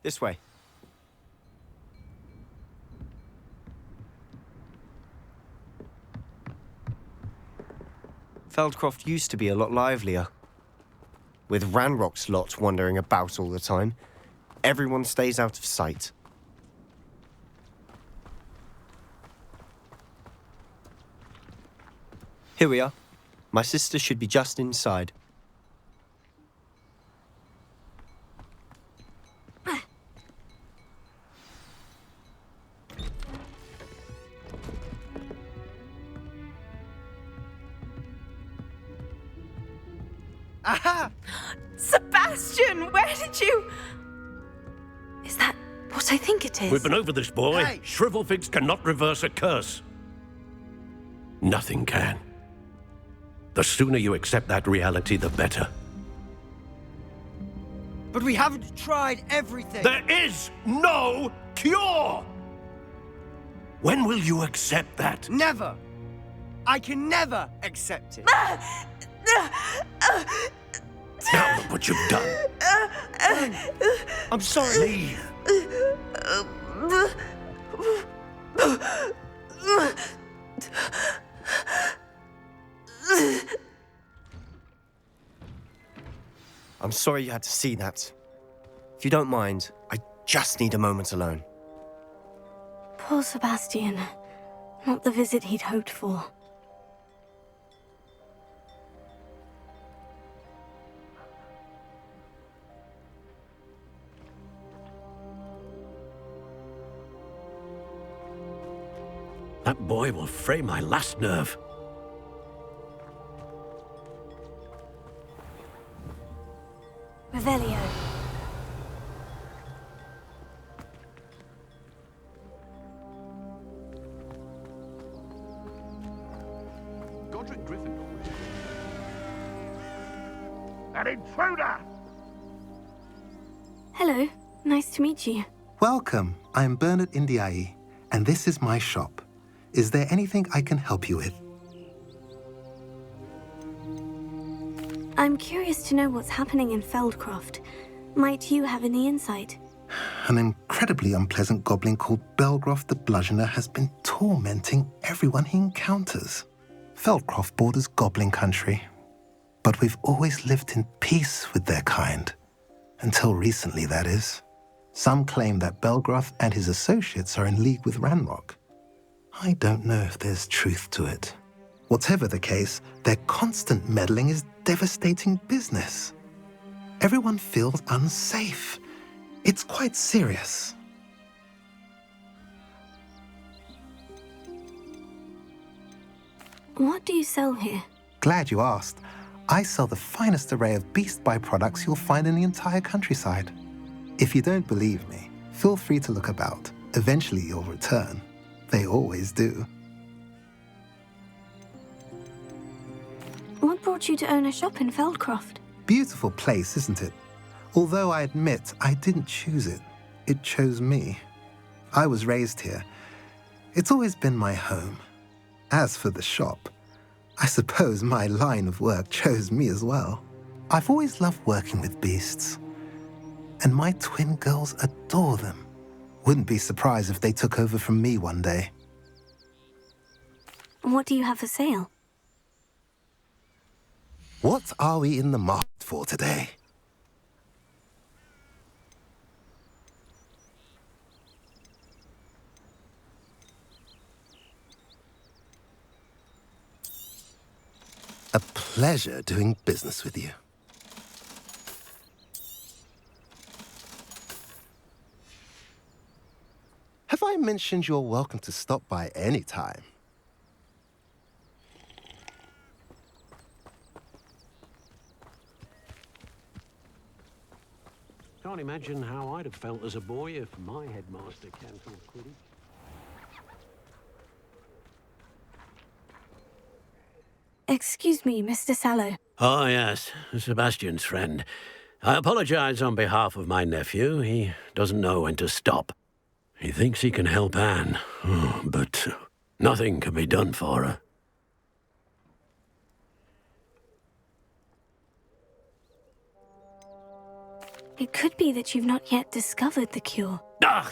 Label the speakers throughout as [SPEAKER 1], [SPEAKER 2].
[SPEAKER 1] This way. Feldcroft used to be a lot livelier. With Ranrock's lot wandering about all the time, everyone stays out of sight. Here we are. My sister should be just inside. Aha!
[SPEAKER 2] Sebastian, where did you... Is that what I think it is?
[SPEAKER 3] We've been over this, boy.
[SPEAKER 1] Hey!
[SPEAKER 3] Shrivelfigs cannot reverse a curse. Nothing can. The sooner you accept that reality, the better.
[SPEAKER 1] But we haven't tried everything.
[SPEAKER 3] There is no cure! When will you accept that?
[SPEAKER 1] Never. I can never accept it.
[SPEAKER 3] Now look what you've done.
[SPEAKER 1] I'm sorry.
[SPEAKER 3] Leave.
[SPEAKER 1] I'm sorry you had to see that. If you don't mind, I just need a moment alone.
[SPEAKER 2] Poor Sebastian. Not the visit he'd hoped for.
[SPEAKER 3] That boy will fray my last nerve.
[SPEAKER 2] Revelio.
[SPEAKER 4] Godric Gryffindor. An intruder!
[SPEAKER 2] Hello. Nice to meet you.
[SPEAKER 5] Welcome. I'm Bernard Indiai, and this is my shop. Is there anything I can help you with?
[SPEAKER 2] I'm curious to know what's happening in Feldcroft. Might you have any insight?
[SPEAKER 5] An incredibly unpleasant goblin called Belgroth the Bludgeoner has been tormenting everyone he encounters. Feldcroft borders goblin country, but we've always lived in peace with their kind. Until recently, that is. Some claim that Belgroth and his associates are in league with Ranrock. I don't know if there's truth to it. Whatever the case, their constant meddling is devastating business. Everyone feels unsafe. It's quite serious.
[SPEAKER 2] What do you sell here?
[SPEAKER 5] Glad you asked. I sell the finest array of beast byproducts you'll find in the entire countryside. If you don't believe me, feel free to look about. Eventually you'll return. They always do.
[SPEAKER 2] What brought you to own a shop in Feldcroft?
[SPEAKER 5] Beautiful place, isn't it? Although I admit I didn't choose it. It chose me. I was raised here. It's always been my home. As for the shop, I suppose my line of work chose me as well. I've always loved working with beasts. And my twin girls adore them. Wouldn't be surprised if they took over from me one day.
[SPEAKER 2] What do you have for sale?
[SPEAKER 5] What are we in the market for today? A pleasure doing business with you. Have I mentioned you're welcome to stop by any time?
[SPEAKER 3] Can't imagine how I'd have felt as a boy if my headmaster cancelled Quidditch.
[SPEAKER 2] Excuse me, Mr. Sallow.
[SPEAKER 3] Oh, yes, Sebastian's friend. I apologize on behalf of my nephew. He doesn't know when to stop. He thinks he can help Anne, but nothing can be done for her.
[SPEAKER 2] It could be that you've not yet discovered the cure.
[SPEAKER 3] Ah,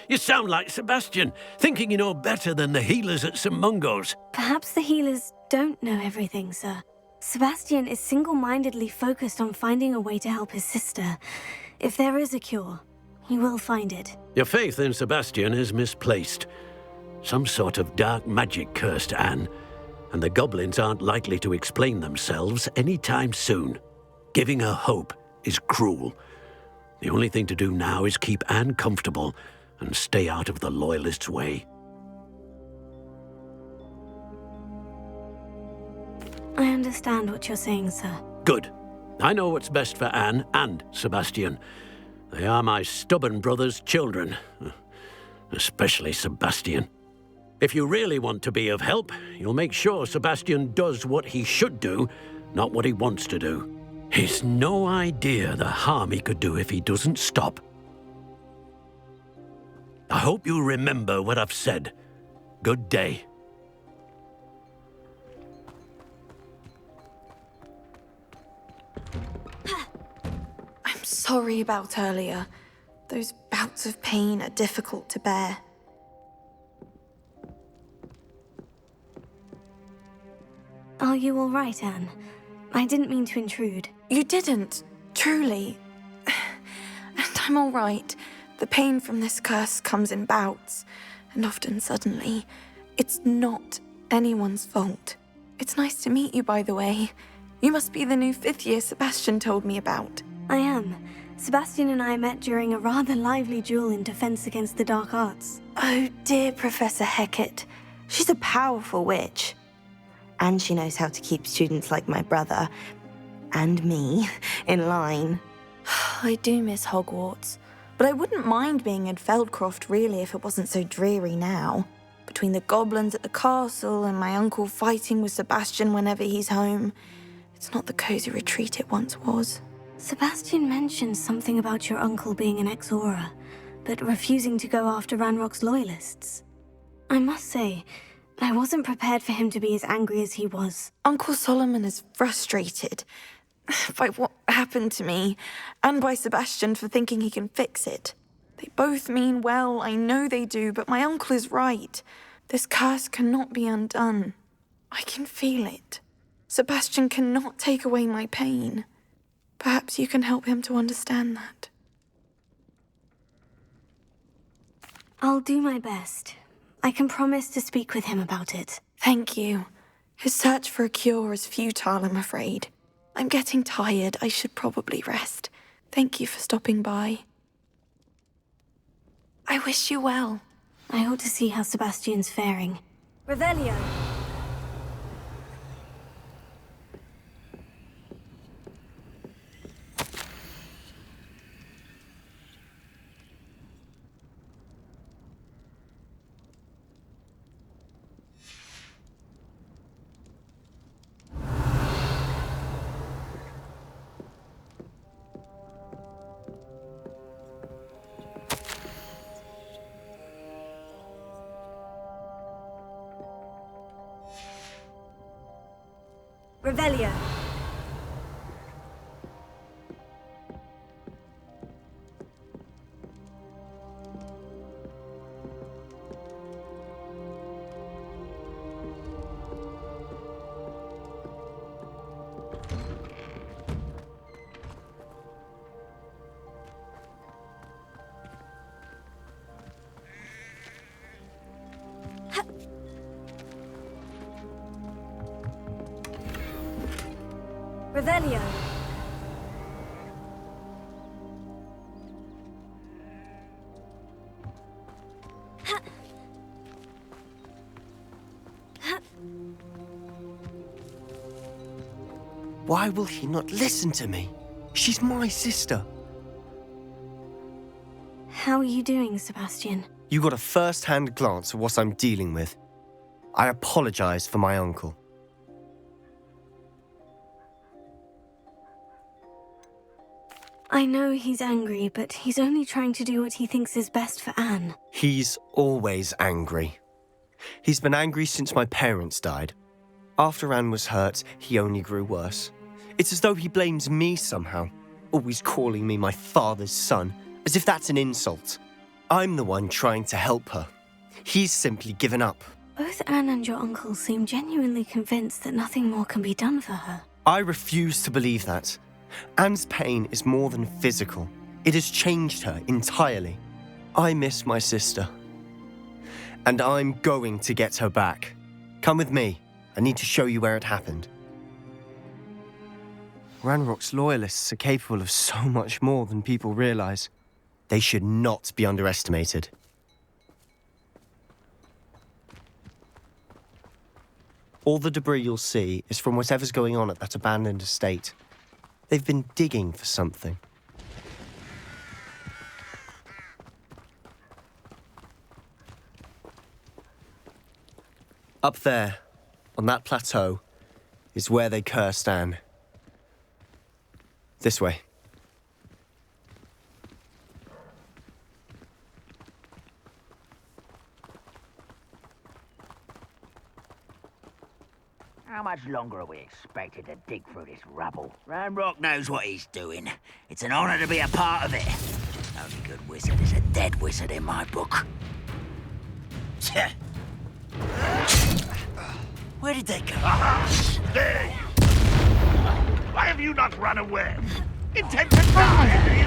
[SPEAKER 3] you sound like Sebastian, thinking you know better than the healers at St. Mungo's.
[SPEAKER 2] Perhaps the healers don't know everything, sir. Sebastian is single-mindedly focused on finding a way to help his sister. If there is a cure, he will find it.
[SPEAKER 3] Your faith in Sebastian is misplaced. Some sort of dark magic cursed Anne, and the goblins aren't likely to explain themselves anytime soon. Giving her hope is cruel. The only thing to do now is keep Anne comfortable and stay out of the Loyalists' way.
[SPEAKER 2] I understand what you're saying, sir.
[SPEAKER 3] Good. I know what's best for Anne and Sebastian. They are my stubborn brother's children. Especially Sebastian. If you really want to be of help, you'll make sure Sebastian does what he should do, not what he wants to do. He's no idea the harm he could do if he doesn't stop. I hope you remember what I've said. Good day.
[SPEAKER 6] I'm sorry about earlier. Those bouts of pain are difficult to bear.
[SPEAKER 2] Are you all right, Anne? I didn't mean to intrude.
[SPEAKER 6] You didn't, truly. And I'm all right. The pain from this curse comes in bouts, and often suddenly. It's not anyone's fault. It's nice to meet you, by the way. You must be the new 5th year Sebastian told me about.
[SPEAKER 2] I am. Sebastian and I met during a rather lively duel in defense against the dark arts.
[SPEAKER 7] Oh dear, Professor Hecat. She's a powerful witch. And she knows how to keep students like my brother, and me, in line.
[SPEAKER 6] I do miss Hogwarts, but I wouldn't mind being in Feldcroft really if it wasn't so dreary now. Between the goblins at the castle and my uncle fighting with Sebastian whenever he's home, it's not the cozy retreat it once was.
[SPEAKER 2] Sebastian mentioned something about your uncle being an ex-Auror, but refusing to go after Ranrock's loyalists. I must say, I wasn't prepared for him to be as angry as he was.
[SPEAKER 6] Uncle Solomon is frustrated by what happened to me, and by Sebastian for thinking he can fix it. They both mean well, I know they do, but my uncle is right. This curse cannot be undone. I can feel it. Sebastian cannot take away my pain. Perhaps you can help him to understand that.
[SPEAKER 2] I'll do my best. I can promise to speak with him about it.
[SPEAKER 6] Thank you. His search for a cure is futile, I'm afraid. I'm getting tired. I should probably rest. Thank you for stopping by. I wish you well.
[SPEAKER 2] I ought to see how Sebastian's faring. Revelio! Revelio. Revelio.
[SPEAKER 1] Why will he not listen to me? She's my sister.
[SPEAKER 2] How are you doing, Sebastian?
[SPEAKER 1] You got a first-hand glance at what I'm dealing with. I apologize for my uncle.
[SPEAKER 2] I know he's angry, but he's only trying to do what he thinks is best for Anne.
[SPEAKER 1] He's always angry. He's been angry since my parents died. After Anne was hurt, he only grew worse. It's as though he blames me somehow. always calling me my father's son, as if that's an insult. I'm the one trying to help her. He's simply given up.
[SPEAKER 2] Both Anne and your uncle seem genuinely convinced that nothing more can be done for her.
[SPEAKER 1] I refuse to believe that. Anne's pain is more than physical. It has changed her entirely. I miss my sister. And I'm going to get her back. Come with me. I need to show you where it happened. Ranrock's loyalists are capable of so much more than people realize. They should not be underestimated. All the debris you'll see is from whatever's going on at that abandoned estate. They've been digging for something. Up there, on that plateau, is where they cursed Anne. This way.
[SPEAKER 8] How much longer are we expected to dig through this rubble? Ranrock knows what he's doing. It's an honor to be a part of it. Only good wizard is a dead wizard in my book. Where did they go?
[SPEAKER 4] There you! Why have you not run away? Intent to die, do you?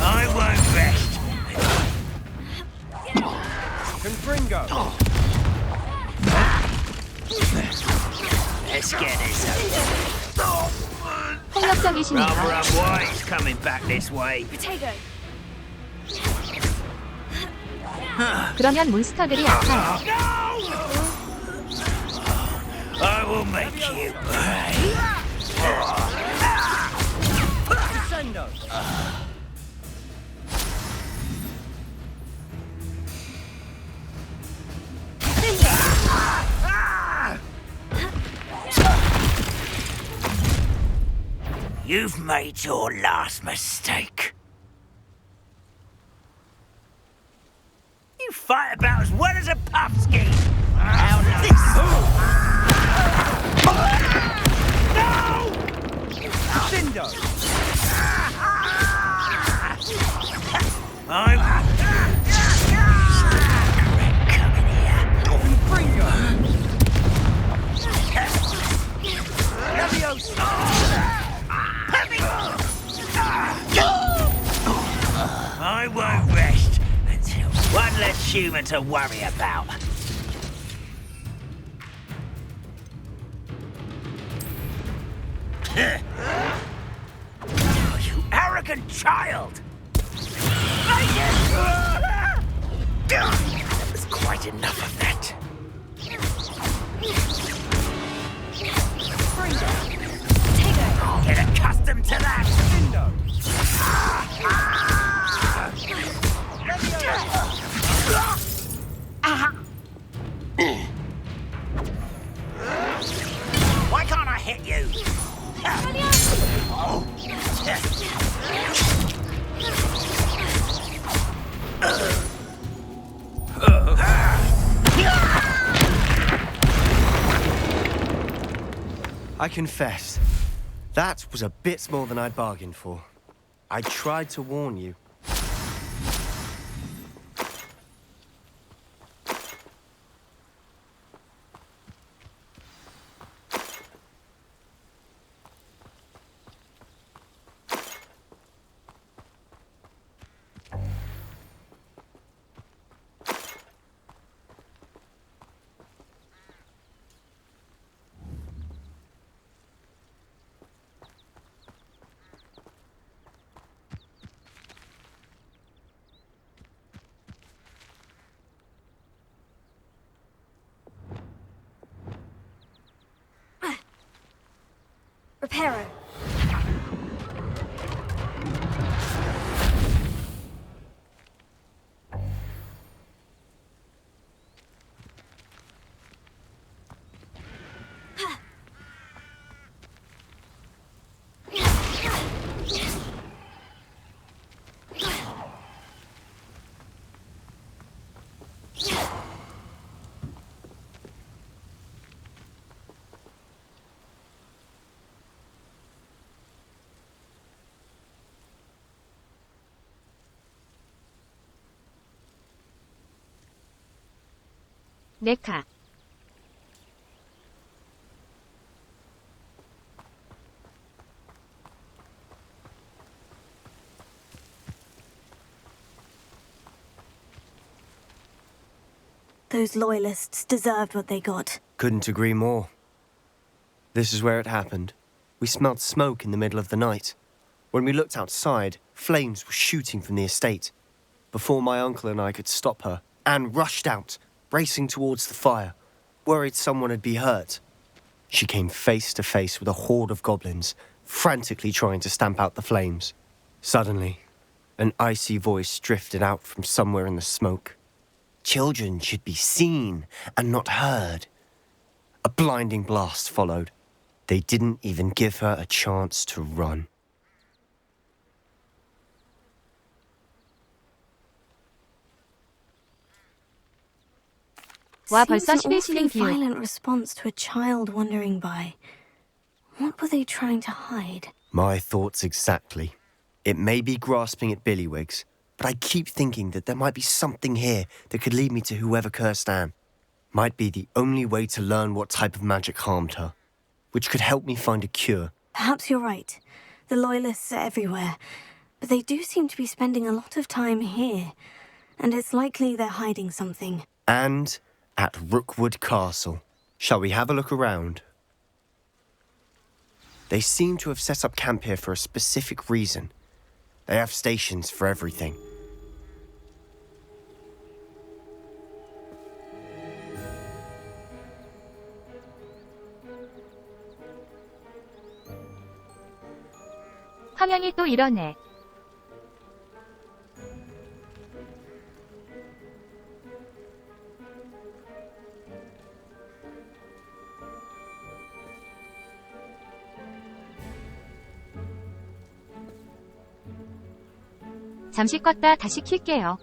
[SPEAKER 8] I won't rest.
[SPEAKER 1] Confringo!
[SPEAKER 8] Let's get this over.
[SPEAKER 9] 폭력적이십니다.
[SPEAKER 8] Rubber up White's coming back this way.
[SPEAKER 2] Potato!
[SPEAKER 9] 그러면 몬스터들이 아파요.
[SPEAKER 8] I will make you pay. You've made your last mistake. You fight about as well as a puffskein. How nice. No!
[SPEAKER 1] Cindo!
[SPEAKER 8] I'm coming here.
[SPEAKER 1] Confringo!
[SPEAKER 8] I won't rest until one less human to worry about. Oh, you arrogant child! That was quite enough of that. Get accustomed to that! Why can't I hit you?
[SPEAKER 1] I confess, that was a bit more than I'd bargained for. I tried to warn you.
[SPEAKER 2] Reparo.
[SPEAKER 9] 네카.
[SPEAKER 2] Those loyalists deserved what they got.
[SPEAKER 1] Couldn't agree more. This is where it happened. We smelled smoke in the middle of the night. When we looked outside, flames were shooting from the estate. Before my uncle and I could stop her, Anne rushed out, racing towards the fire, worried someone had been hurt. She came face to face with a horde of goblins, frantically trying to stamp out the flames. Suddenly, an icy voice drifted out from somewhere in the smoke. Children should be seen and not heard. A blinding blast followed. They didn't even give her a chance to run.
[SPEAKER 9] 와,
[SPEAKER 2] Seems
[SPEAKER 9] 벌써
[SPEAKER 2] an
[SPEAKER 9] 11
[SPEAKER 2] awfully
[SPEAKER 9] 진행 기호.
[SPEAKER 2] violent response to a child wandering by. What were they trying to hide?
[SPEAKER 1] My thoughts exactly. It may be grasping at Billywigs, but I keep thinking that there might be something here that could lead me to whoever cursed Anne. Might be the only way to learn what type of magic harmed her, which could help me find a cure.
[SPEAKER 2] Perhaps you're right. The loyalists are everywhere, but they do seem to be spending a lot of time here, and it's likely they're hiding something.
[SPEAKER 1] And at Rookwood Castle. Shall we have a look around? They seem to have set up camp here for a specific reason. They have stations for everything.
[SPEAKER 9] 화면이 또 이러네. 잠시 껐다 다시 킬게요.